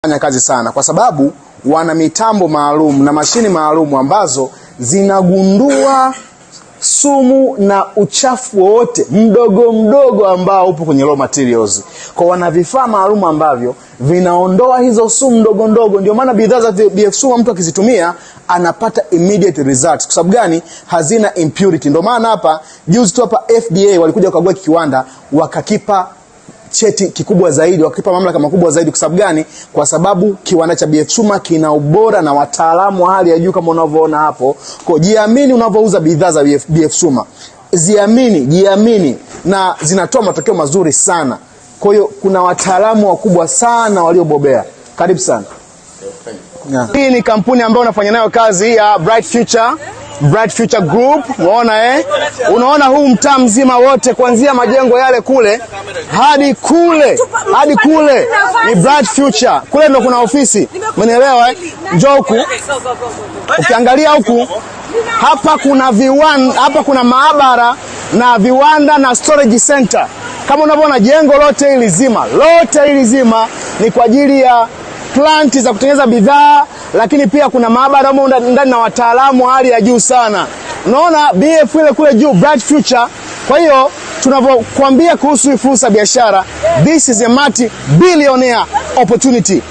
fanya kazi sana kwa sababu wana mitambo maalum na mashini maalum ambazo zinagundua sumu na uchafu wote mdogo mdogo ambao upo kwenye raw materials. Kwa wana vifaa maalum ambavyo vinaondoa hizo sumu ndogo ndogo. Ndio maana bidhaa za BF Suma mtu akizitumia anapata immediate results. Kwa sababu gani? Hazina impurity. Ndio maana hapa juzi tu hapa FDA walikuja kukagua kiwanda wakakipa cheti kikubwa zaidi, wakipa mamlaka makubwa zaidi. Kwa sababu gani? Kwa sababu kiwanda cha BF Suma kina ubora na wataalamu wa hali ya juu kama unavyoona hapo. Kwa jiamini unavyouza bidhaa za BF Suma. Jiamini na zinatoa matokeo mazuri sana. Kwa hiyo kuna wataalamu wakubwa sana waliobobea. Karibu sana. Hii ni kampuni ambayo unafanya nayo kazi ya Bright Future Group. Unaona huu mtaa mzima wote kuanzia majengo yale kule hadi kule ni Bright Future. Kule ndo kuna ofisi. Umeelewa? Njoo huku. Ukiangalia huku hapa kuna maabara na viwanda na storage center. Kama unavyoona jengo lote hili zima ni kwa ajili ya plant za kutengeneza bidhaa, lakini pia kuna maabara ndani na wataalamu wa hali ya juu sana. Unaona BF ile kule juu Bright Future. Kwa hiyo tunavyokuambia kuhusu fursa biashara, this is a multi-billionaire opportunity.